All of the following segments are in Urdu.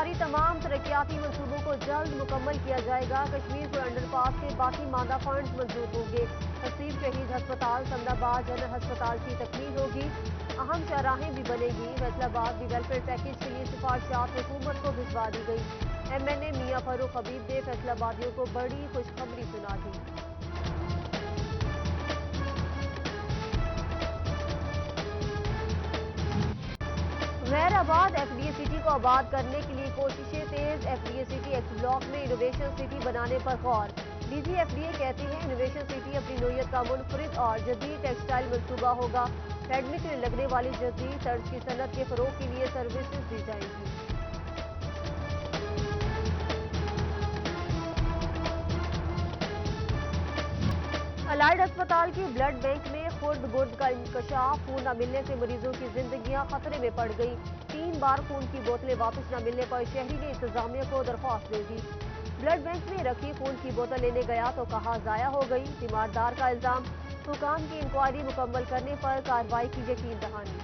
جاری تمام ترقیاتی منصوبوں کو جلد مکمل کیا جائے گا۔ کشمیر پور انڈر پاس کے باقی ماندہ فنڈز منظور ہوں گے۔ حسین شہید ہسپتال سمد آباد جنرل ہسپتال کی تکمیل ہوگی۔ اہم شاہراہیں بھی بنے گی۔ فیصل آباد بھی ویلفیئر پیکیج کے لیے سفارشات حکومت کو بھجوا دی گئی۔ ایم این اے میاں فاروق حبیب نے فیصل آبادیوں کو بڑی خوشخبری سنا دی۔ غیر آباد ایف ڈی اے سٹی کو آباد کرنے کے لیے کوششیں تیز۔ F D A city X block میں انوویشن سٹی بنانے پر غور۔ D G F D A کہتے ہیں انوویشن سٹی اپنی نوعیت کا منفرد اور جدید ٹیکسٹائل منصوبہ ہوگا۔ اکیڈمی کے لیے لگنے والی جدید طرز کی صنعت کے فروغ کے لیے سروسز دی جائیں گی۔ الائڈ ہسپتال کی بلڈ بینک میں خرد برد کا انکشاف۔ خون نہ ملنے سے مریضوں کی زندگیاں خطرے میں پڑ گئی۔ 3 بار خون کی بوتلیں واپس نہ ملنے پر شہری نے انتظامیہ کو درخواست دے دی۔ بلڈ بینک میں رکھی خون کی بوتل لینے گیا تو کہا ضائع ہو گئی۔ تیماردار کا الزام، حکام کی انکوائری مکمل کرنے پر کارروائی کی یقین دہانی۔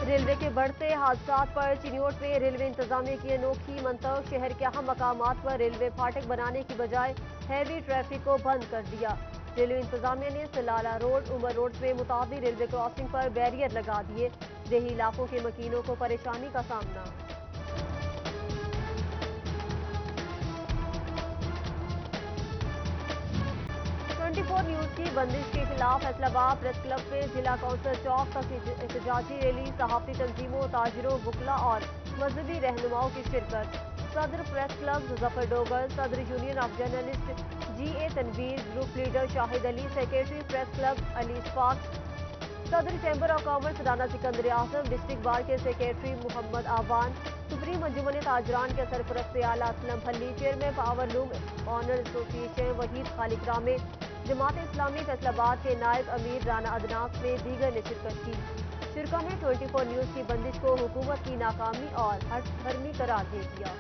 ریلوے کے بڑھتے حادثات پر چنیوٹ میں ریلوے انتظامیہ کی انوکھی منطق۔ شہر کے اہم مقامات پر ریلوے پھاٹک بنانے کی بجائے ہیوی ٹریفک کو بند کر دیا۔ ریلوے انتظامیہ نے سلالہ روڈ، عمر روڈ میں متعدد ریلوے کراسنگ پر بیریئر لگا دیے۔ دیہی علاقوں کے مکینوں کو پریشانی کا سامنا۔ 24 نیوز کی بندش کے خلاف فیصل آباد پریس کلب میں ضلع کونسل چوک تک احتجاجی ریلی۔ صحافتی تنظیموں، تاجروں، وکلاء اور مذہبی رہنماؤں کی شرکت۔ صدر پریس کلب ظفر ڈوگر، صدر union of journalist G A Tanveer, group leader Shahid Ali, secretary press club Ali Ashfaq, صدر chamber of commerce Rana Sikandar Azam, district bar کے سیکریٹری محمد آوان، سپریم انجمن تاجران کے سرپرست اعلیٰ اسلم بھلی، چیئرمین پاور لوم آنر ایسوسی ایشن وحید خالق رامے، جماعت اسلامی فیصل آباد کے نائب امیر رانا ادناس میں دیگر نے شرکت کی۔ شرکا نے 24 نیوز کی بندش کو حکومت کی ناکامی اور ہٹ دھرمی قرار دے دیا۔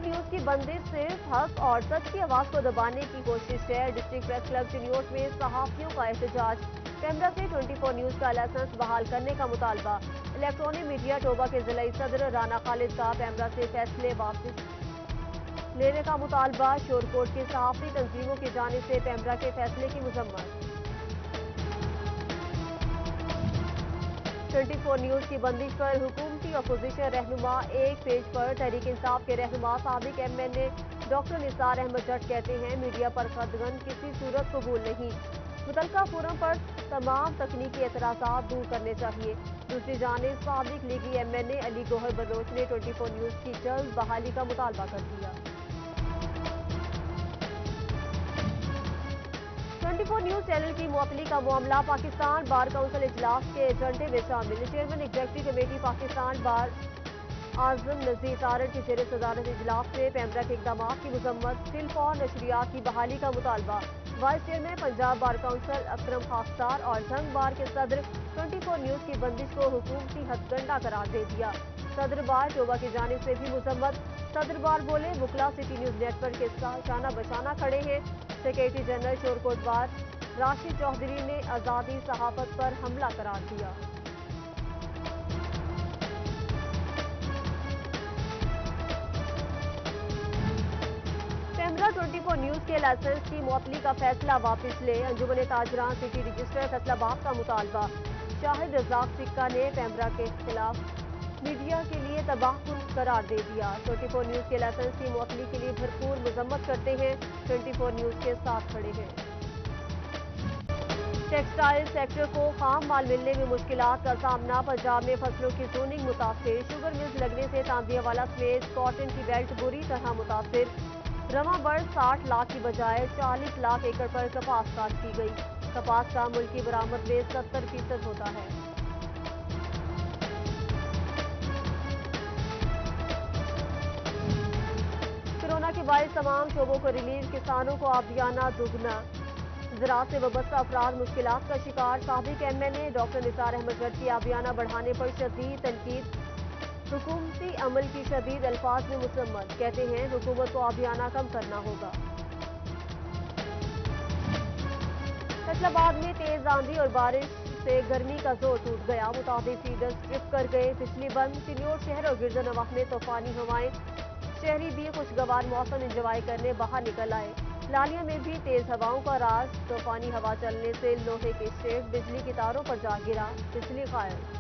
نیوز کی بندش صرف حق اور سچ کی آواز کو دبانے کی کوشش ہے۔ ڈسٹرکٹ پریس کلب چنیوٹ میں صحافیوں کا احتجاج۔ پیمرا سے 24 نیوز کا لائسنس بحال کرنے کا مطالبہ۔ الیکٹرانک میڈیا شعبہ کے ضلعی صدر رانا خالد کا پیمرا سے فیصلے واپس لینے کا مطالبہ۔ شورکوٹ کی صحافتی تنظیموں کی جانب سے پیمرا کے فیصلے کی مذمت۔ 24 نیوز کی بندش پر حکومتی اپوزیشن رہنما۔ ایک پیج پر تحریک انصاف کے رہنما سابق ایم این اے ڈاکٹر نثار احمد جٹ کہتے ہیں میڈیا پر قدغن کسی صورت قبول نہیں۔ متعلقہ فورم پر تمام تکنیکی اعتراضات دور کرنے چاہیے۔ دوسری جانب سابق لیگی ایم این اے علی گوہر بلوچ نے 24 نیوز کی جلد بحالی کا مطالبہ کر دیا۔ 24 نیوز چینل کی معطلی کا معاملہ۔ پاکستان بار کونسل اجلاس کے ایجنڈے میں شامل۔ چیئرمین ایگزیکٹو کمیٹی پاکستان بار اعظم نذیر تارڑ کی زیر صدارت اجلاس میں پیمرا کے اقدامات کی مذمت۔ فی الفور نشریات کی بحالی کا مطالبہ۔ Vice chairman Punjab bar council Akram Khaksar اور جھنگ بار کے صدر 24 نیوز کی بندش کو حکومتی ہتھ کنڈہ قرار دے دیا۔ صدر بار شعبہ کی جانب سے بھی مذمت۔ صدر بار بولے وکلاء سٹی نیوز نیٹ ورک کے ساتھ شانہ بشانہ کھڑے ہیں۔ سیکریٹری جنرل شورکوٹ بار راشد چودھری نے آزادی صحافت پر حملہ قرار دیا۔ پیمرا 24 نیوز کے لائسنس کی معطلی کا فیصلہ واپس لے۔ انجمن تاجران سٹی رجسٹر فیصل آباد کا مطالبہ۔ شاہد رزاق سکہ نے پیمرا کے خلاف میڈیا کے لیے تباہ کن قرار دے دیا۔ 24 نیوز کے لائسنس کی معطلی کے لیے بھرپور مذمت کرتے ہیں۔ 24 نیوز کے ساتھ کھڑے ہیں۔ ٹیکسٹائل سیکٹر کو خام مال ملنے میں مشکلات کا سامنا۔ پنجاب میں فصلوں کی زوننگ متاثر۔ شوگر ملز لگنے سے تانزیہ والا سمیت کاٹن کی بیلٹ بری طرح متاثر۔ رواں برس 60 لاکھ کی بجائے 40 لاکھ ایکڑ پر کپاس کاشت کی گئی۔ کپاس کا ملکی برآمد میں 70% ہوتا ہے۔ کورونا کے باعث تمام شعبوں کو ریلیف۔ کسانوں کو عابدیانہ دگنا۔ زراعت سے وابستہ افراد مشکلات کا شکار، سابق MNA ڈاکٹر نثار احمد جٹ کی آبیانہ بڑھانے پر شدید تنقید، حکومتی عمل کی شدید الفاظ میں مذمت، کہتے ہیں حکومت کو آبیانہ کم کرنا ہوگا۔ فیصل آباد میں تیز آندھی اور بارش سے گرمی کا زور ٹوٹ گیا، متعدد فیڈرز ٹرپ کر گئے، بجلی بند، چنیوٹ شہر اور گرد نواح میں طوفانی ہوائیں، شہری بھی خوشگوار موسم انجوائے کرنے باہر نکل آئے۔ لالیہ میں بھی تیز ہواؤں کا راز، طوفانی ہوا چلنے سے لوہے کے شیڈ بجلی کی تاروں پر جا گرا، بجلی غائب۔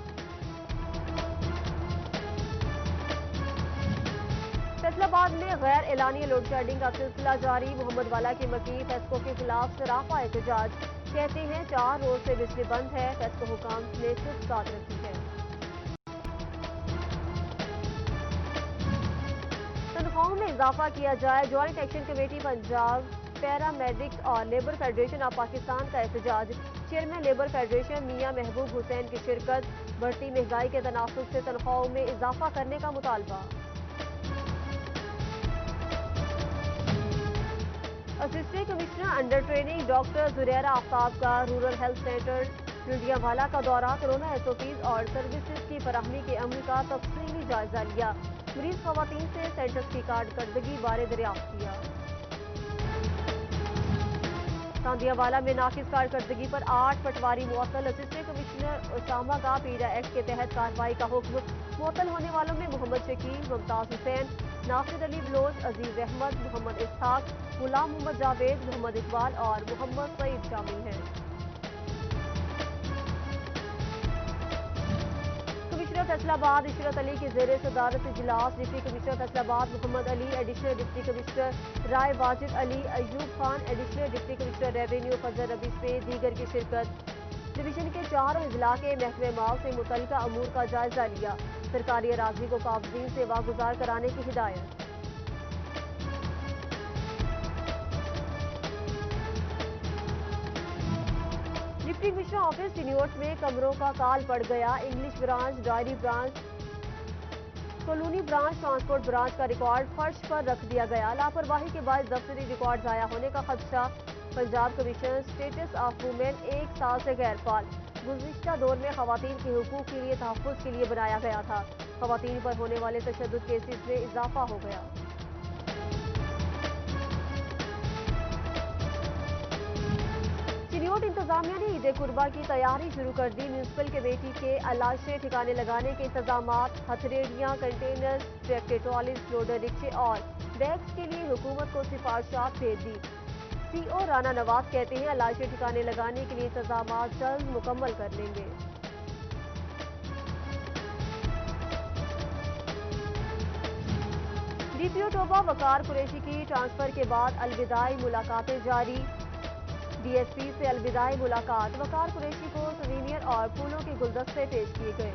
فیصل آباد میں غیر اعلانیہ لوڈ شیڈنگ کا سلسلہ جاری، محمد والا کے مکین فیسکو کے خلاف سراپا احتجاج، کہتے ہیں 4 روز سے بجلی بند ہے، فیسکو حکام نے چپ سادھ رکھی ہے۔ تنخواہوں میں اضافہ کیا جائے، joint action committee Punjab paramedics اور لیبر فیڈریشن آف پاکستان کا احتجاج، چیئرمین لیبر فیڈریشن میاں محبوب حسین کی شرکت، بڑھتی مہنگائی کے تناسب سے تنخواہوں میں اضافہ کرنے کا مطالبہ۔ Assistant commissioner under training doctor Zarira Aftab کا رورل ہیلتھ سینٹر لنڈیاوالا کا دورہ، کورونا SOPs اور سروسز کی فراہمی کے عمل کا تفصیلی جائزہ لیا، مریض خواتین سے سینٹرز کی کارکردگی بارے دریافت کیا۔ لنڈیاوالا میں ناقص کارکردگی پر 8 پٹواری معطل، اسسٹنٹ کمشنر اسامہ کا پیڈا ایکٹ کے تحت کارروائی کا حکم، معطل ہونے والوں میں محمد شکیل، ممتاز حسین، ناصر علی بلوچ، عزیز احمد، محمد اسحاق، غلام محمد جاوید، محمد اقبال اور محمد سعید شامل ہیں۔ کمشنر فیصل آباد عشرت علی کی زیر صدارت اجلاس، deputy commissioner Faisalabad Muhammad Ali, additional deputy commissioner Rai Wajid Ali, Ayub Khan, additional deputy commissioner revenue Fazal Rabbi سمیت دیگر کی شرکت۔ ڈویژن کے 4 اضلاع کے محکمہ مال سے متعلقہ امور کا جائزہ لیا، سرکاری اراضی کو قابضین سے واگزار کرانے کی ہدایت۔ ڈپٹی کمشنر آفس چنیوٹ میں کمروں کا کال پڑ گیا، English branch, diary branch, colony branch, transport branch کا ریکارڈ فرش پر رکھ دیا گیا، لاپرواہی کے باعث دفتری ریکارڈ ضائع ہونے کا خدشہ، Punjab commission status of women 1 سال سے غیر فعال، گزشتہ دور میں خواتین کے حقوق کے لیے تحفظ کے لیے بنایا گیا تھا، خواتین پر ہونے والے تشدد کیسز میں اضافہ ہو گیا۔ چنیوٹ انتظامیہ نے عید قربہ کی تیاری شروع کر دی، میونسپل کمیٹی کے علاشے ٹھکانے لگانے کے انتظامات، ہتھیلیاں، کنٹینرز، ٹریکٹر ٹرالیز، لوڈر رکشے اور بیگز کے لیے حکومت کو سفارشات بھیج دی۔ CO رانا نواز کہتے ہیں علاشے ٹھکانے لگانے کے لیے انتظامات جلد مکمل کر لیں گے۔ DPO ٹوبہ وقار قریشی کی ٹرانسفر کے بعد الوداعی ملاقاتیں جاری، DSP سے الوداعی ملاقات، وقار قریشی کو سوینئر اور پھولوں کے گلدستے پیش کیے گئے۔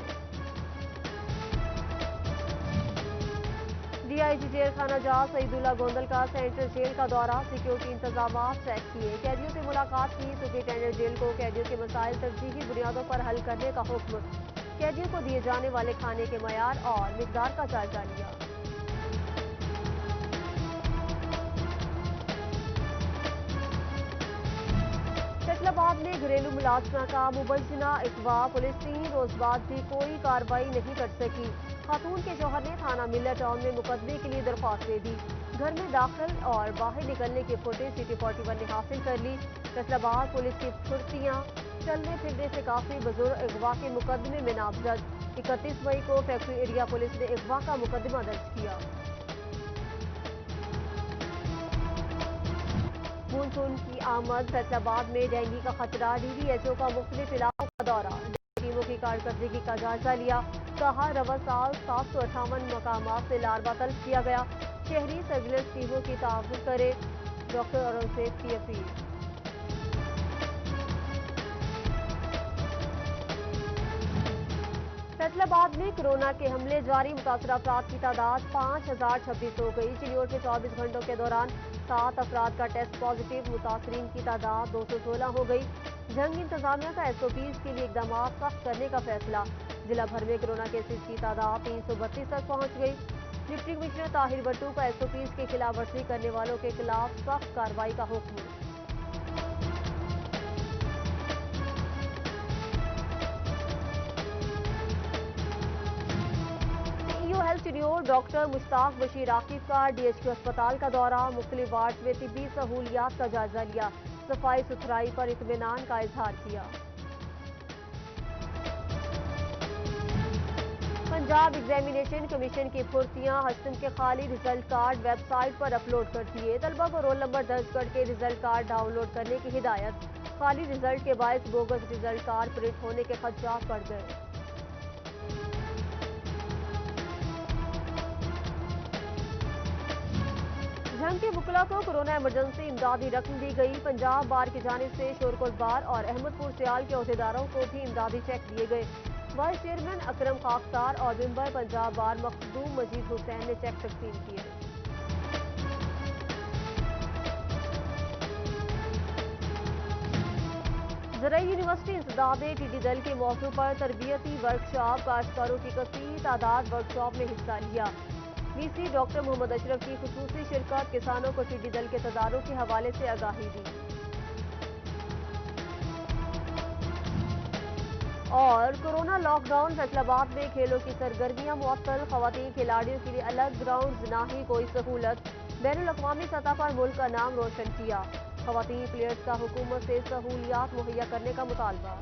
DIG جیل خانہ جات سعید اللہ گوندل کا سینٹرل جیل کا دورہ، سیکیورٹی انتظامات چیک کیے، قیدیوں سے ملاقات کی، سپرنٹینڈنٹ جیل کو قیدیوں کے مسائل ترجیحی بنیادوں پر حل کرنے کا حکم، قیدیوں کو دیے جانے والے کھانے کے معیار اور مقدار کا جائزہ لیا۔ فیصل آباد میں گھریلو ملازمہ کا مبینہ اغوا، پولیس 3 روز بعد بھی کوئی کارروائی نہیں کر سکی، خاتون کے شوہر نے تھانہ ملر ٹاؤن میں مقدمے کے لیے درخواست دے دی، گھر میں داخل اور باہر نکلنے کی فوٹیج CT 41 نے حاصل کر لی، فیصل آباد پولیس کی پھرتیاں، چلنے پھرنے سے کافی بزرگ اغوا کے مقدمے میں نامزد، 31 مئی کو فیکٹری ایریا پولیس نے اغوا کا مقدمہ درج کیا۔ مونسون کی آمد، فیصل آباد میں ڈینگی کا خطرہ، DVHO کا مختلف علاقوں کا دورہ، ٹیموں کی کارکردگی کا جائزہ لیا، کہا رواں سال 758 مقامات سے لاروا طلب کیا گیا، شہری سرویلنس ٹیموں کی تعاون کرے، ڈاکٹر اورنگزیب کی اپیل۔ فیصل آباد میں کورونا کے حملے جاری، متاثرہ افراد کی تعداد 5026 ہو گئی، چنیوٹ میں 24 گھنٹوں کے دوران 7 افراد کا ٹیسٹ پازیٹیو، متاثرین کی تعداد 216 ہو گئی، جنگ انتظامیہ کا SOPs کے لیے اقدامات سخت کرنے کا فیصلہ، ضلع بھر میں کورونا کیسز کی تعداد 332 تک پہنچ گئی، ڈپٹی کمشنر طاہر بٹو کا SOPs کی خلاف ورزی کرنے والوں کے خلاف سخت کارروائی کا حکم۔ ہیلتھ ٹینیور ڈاکٹر مشتاق بشیر عاقب کا DHQ اسپتال کا دورہ، مختلف وارڈ میں طبی سہولیات کا جائزہ لیا، صفائی ستھرائی پر اطمینان کا اظہار کیا۔ پنجاب ایگزامینیشن کمیشن کی بھرتیاں، ہسٹم کے خالی رزلٹ کارڈ ویب سائٹ پر اپلوڈ کر دیے، طلبہ کو رول نمبر درج کر کے رزلٹ کارڈ ڈاؤن لوڈ کرنے کی ہدایت، خالی رزلٹ کے باعث بوگس رزلٹ کارڈ پرنٹ ہونے کے خدشات بڑھ گئے۔ جھنگ کے وکلاء کو کورونا ایمرجنسی امدادی رقم دی گئی، پنجاب بار کی جانب سے شورکوٹ بار اور احمد پور سیال کے عہدیداروں کو بھی امدادی چیک دیے گئے۔ وائس چیئرمین اکرم خاکسار اور ممبر پنجاب بار مخدوم مجید حسین نے چیک تقسیم کیے۔ زرعی یونیورسٹی انسداد ٹی ڈی دل کے موضوع پر تربیتی ورکشاپ، کاشتکاروں کی کثیر تعداد ورکشاپ میں حصہ لیا۔ وی سی ڈاکٹر محمد اشرف کی خصوصی شرکت، کسانوں کو ٹی ڈی دل کے تدارک کے حوالے سے آگاہی دی۔ اور کورونا لاک ڈاؤن، فیصل آباد میں کھیلوں کی سرگرمیاں معطل، خواتین کھلاڑیوں کے لیے الگ گراؤنڈز، نہ ہی کوئی سہولت، بین الاقوامی سطح پر ملک کا نام روشن کیا، خواتین پلیئرز کا حکومت سے سہولیات مہیا کرنے کا مطالبہ۔